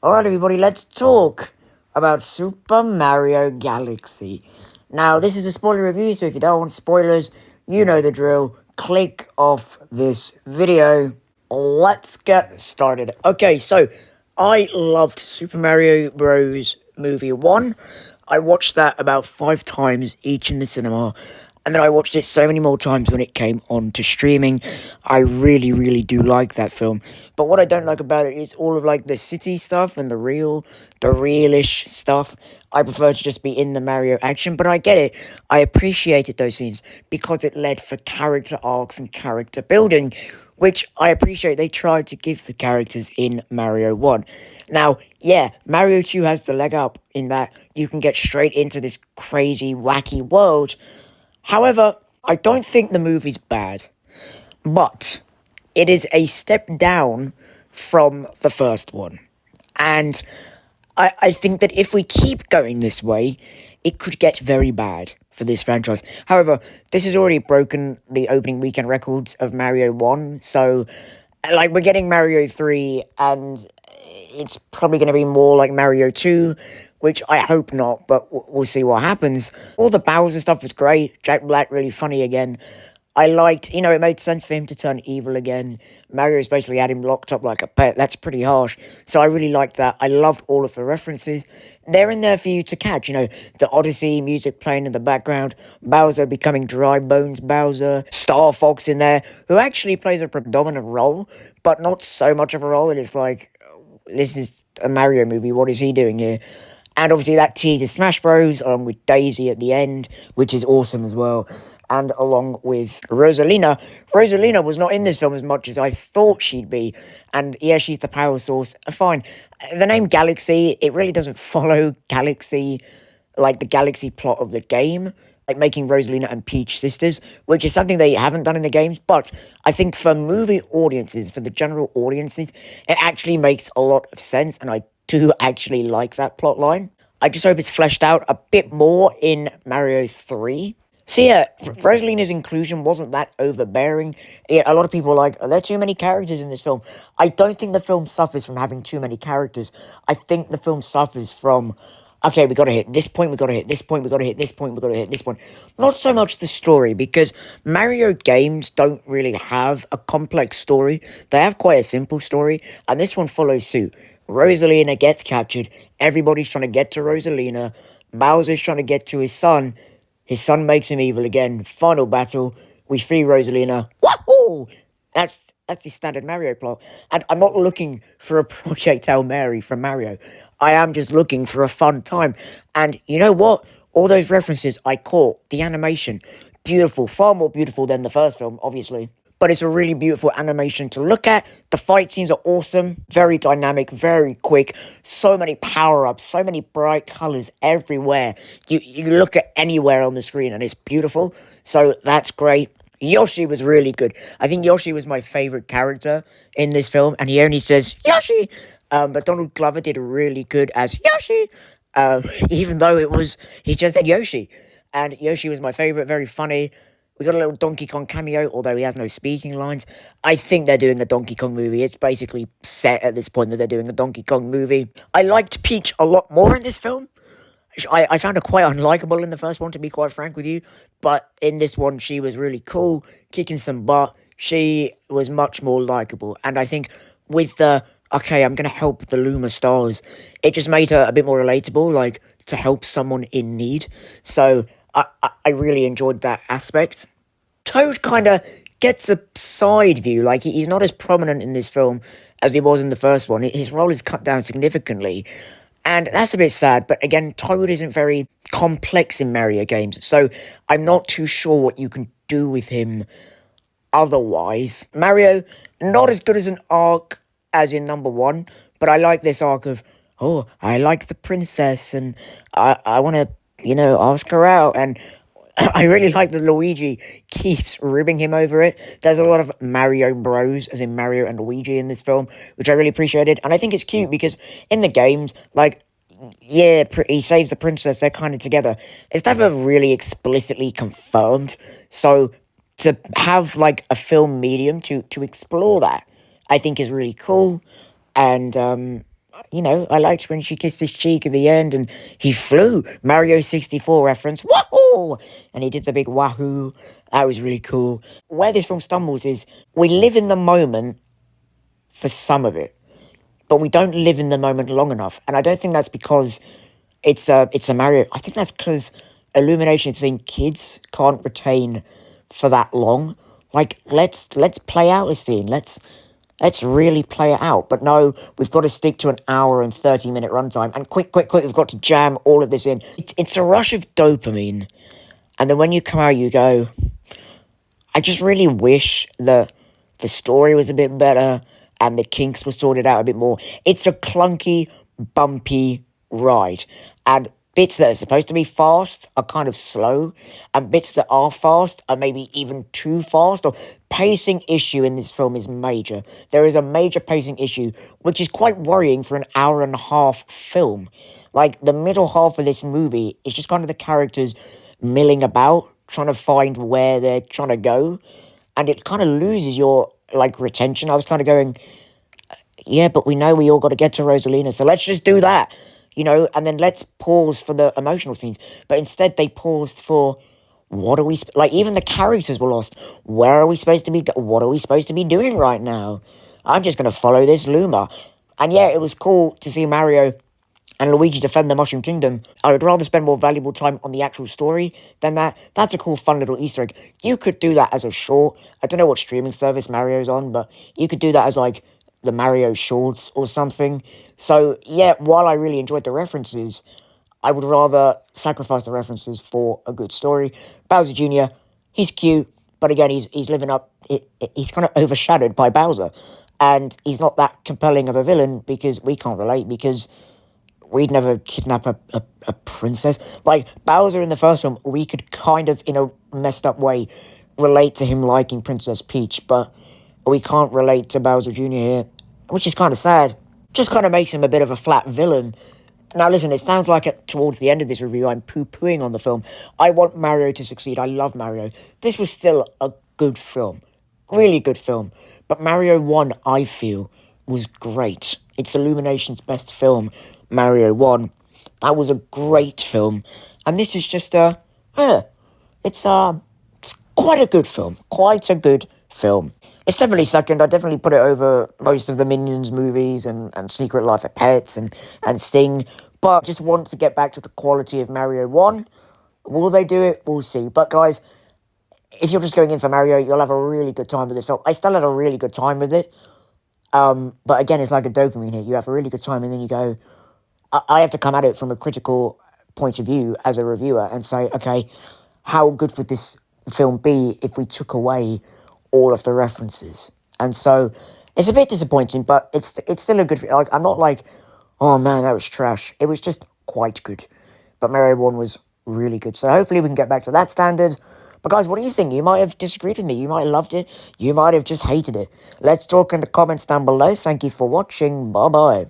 Alright, everybody, let's talk about Super Mario Galaxy. Now, this is a spoiler review, so if you don't want spoilers, you know the drill. Click off this video. Let's get started. Okay, so I loved Super Mario Bros. Movie 1. I watched that about 5 times each in the cinema. And then I watched it so many more times when it came on to streaming. I really, really do like that film. But what I don't like about it is all of like the city stuff and the realish stuff. I prefer to just be in the Mario action, but I get it. I appreciated those scenes because it led for character arcs and character building, which I appreciate they tried to give the characters in Mario 1. Now, yeah, Mario 2 has the leg up in that you can get straight into this crazy, wacky world. However, I don't think the movie's bad, but it is a step down from the first one. And I think that if we keep going this way, it could get very bad for this franchise. However, this has already broken the opening weekend records of Mario 1, so like we're getting Mario 3 and it's probably going to be more like Mario 2, which I hope not, but we'll see what happens. All the Bowser stuff was great. Jack Black really funny again. I liked, it made sense for him to turn evil again. Mario's basically had him locked up like a pet. That's pretty harsh. So I really liked that. I loved all of the references. They're in there for you to catch, the Odyssey music playing in the background, Bowser becoming Dry Bones Bowser, Star Fox in there, who actually plays a predominant role, but not so much of a role. It is like, this is a Mario movie. What is he doing here? And obviously that teases Smash Bros. Along with Daisy at the end, which is awesome as well. And along with Rosalina. Rosalina was not in this film as much as I thought she'd be. And yeah, she's the power source. Fine. The name Galaxy, it really doesn't follow Galaxy, like the Galaxy plot of the game. Like making Rosalina and Peach sisters, which is something they haven't done in the games. But I think for movie audiences, for the general audiences, it actually makes a lot of sense. And I do actually like that plot line. I just hope it's fleshed out a bit more in Mario 3. So yeah, Rosalina's inclusion wasn't that overbearing. Yeah, a lot of people are like, are there too many characters in this film? I don't think the film suffers from having too many characters. I think the film suffers from, okay, we gotta hit this point, we gotta hit this point, we gotta hit this point, we gotta hit this point. Not so much the story, because Mario games don't really have a complex story. They have quite a simple story, and this one follows suit. Rosalina gets captured, everybody's trying to get to Rosalina, Bowser's trying to get to his son makes him evil again, final battle, we free Rosalina, wahoo! That's the standard Mario plot. And I'm not looking for a Project Hail Mary from Mario. I am just looking for a fun time. And you know what? All those references I caught, the animation, beautiful, far more beautiful than the first film, obviously. But it's a really beautiful animation to look at. The fight scenes are awesome, very dynamic, very quick. So many power-ups, so many bright colors everywhere. You look at anywhere on the screen and it's beautiful. So that's great. Yoshi was really good. I think Yoshi was my favorite character in this film, and he only says Yoshi. But Donald Glover did really good as Yoshi, even though he just said Yoshi, and Yoshi was my favorite. Very funny. We got a little Donkey Kong cameo, although he has no speaking lines. I think they're doing a Donkey Kong movie. It's basically set at this point that they're doing a Donkey Kong movie. I liked Peach a lot more in this film. I found her quite unlikable in the first one, to be quite frank with you. But in this one, she was really cool, kicking some butt. She was much more likable. And I think with the, okay, I'm going to help the Luma stars, it just made her a bit more relatable, like to help someone in need. So I really enjoyed that aspect. Toad kind of gets a side view. Like, he's not as prominent in this film as he was in the first one. His role is cut down significantly. And that's a bit sad, but again, Toad isn't very complex in Mario games, so I'm not too sure what you can do with him otherwise. Mario, not as good as an arc as in number one, but I like this arc of, oh, I like the princess, and I want to, ask her out, and I really like that Luigi keeps ribbing him over it. There's a lot of Mario Bros, as in Mario and Luigi in this film, which I really appreciated. And I think it's cute because in the games, like, yeah, he saves the princess, they're kind of together. It's never really explicitly confirmed. So to have, like, a film medium to explore that, I think is really cool. And I liked when she kissed his cheek at the end and he flew. Mario 64 reference. Wahoo! And he did the big wahoo. That was really cool. Where this film stumbles is we live in the moment for some of it, but we don't live in the moment long enough. And I don't think that's because it's a Mario. I think that's because Illumination think kids can't retain for that long. Like let's play out a scene. Let's really play it out. But no, we've got to stick to an hour and 30-minute runtime. And quick, we've got to jam all of this in. It's a rush of dopamine. And then when you come out, you go, I just really wish the story was a bit better and the kinks were sorted out a bit more. It's a clunky, bumpy ride. And bits that are supposed to be fast are kind of slow, and bits that are fast are maybe even too fast. Or pacing issue in this film is major. There is a major pacing issue, which is quite worrying for an hour and a half film. Like, the middle half of this movie is just kind of the characters milling about, trying to find where they're trying to go, and it kind of loses your, like, retention. I was kind of going, yeah, but we know we all got to get to Rosalina, so let's just do that, and then let's pause for the emotional scenes. But instead, they paused for what are we, like, even the characters were lost. Where are we supposed to be, what are we supposed to be doing right now? I'm just going to follow this Luma. And yeah, it was cool to see Mario and Luigi defend the Mushroom Kingdom. I would rather spend more valuable time on the actual story than that. That's a cool, fun little Easter egg. You could do that as a short. I don't know what streaming service Mario's on, but you could do that as, like, the Mario Shorts or something. So, yeah, while I really enjoyed the references, I would rather sacrifice the references for a good story. Bowser Jr., he's cute, but again, he's living up... He's kind of overshadowed by Bowser. And he's not that compelling of a villain because we can't relate, because we'd never kidnap a princess. Like, Bowser in the first film, we could kind of, in a messed up way, relate to him liking Princess Peach, but we can't relate to Bowser Jr. here, which is kind of sad. Just kind of makes him a bit of a flat villain. Now listen, it sounds like towards the end of this review I'm poo-pooing on the film. I want Mario to succeed. I love Mario. This was still a good film. Really good film. But Mario 1, I feel, was great. It's Illumination's best film, Mario 1. That was a great film. And this is just it's quite a good film. Quite a good film. It's definitely second. I definitely put it over most of the Minions movies and Secret Life of Pets and Sting. But just want to get back to the quality of Mario 1. Will they do it? We'll see. But guys, if you're just going in for Mario, you'll have a really good time with this film. I still had a really good time with it. But again, it's like a dopamine hit. You have a really good time and then you go, I have to come at it from a critical point of view as a reviewer and say, okay, how good would this film be if we took away all of the references? And so it's a bit disappointing, but it's still a good, like, I'm not like, oh man, that was trash. It was just quite good. But Mario 1 was really good. So hopefully we can get back to that standard. But guys, what do you think? You might have disagreed with me. You might have loved it. You might have just hated it. Let's talk in the comments down below. Thank you for watching. Bye-bye.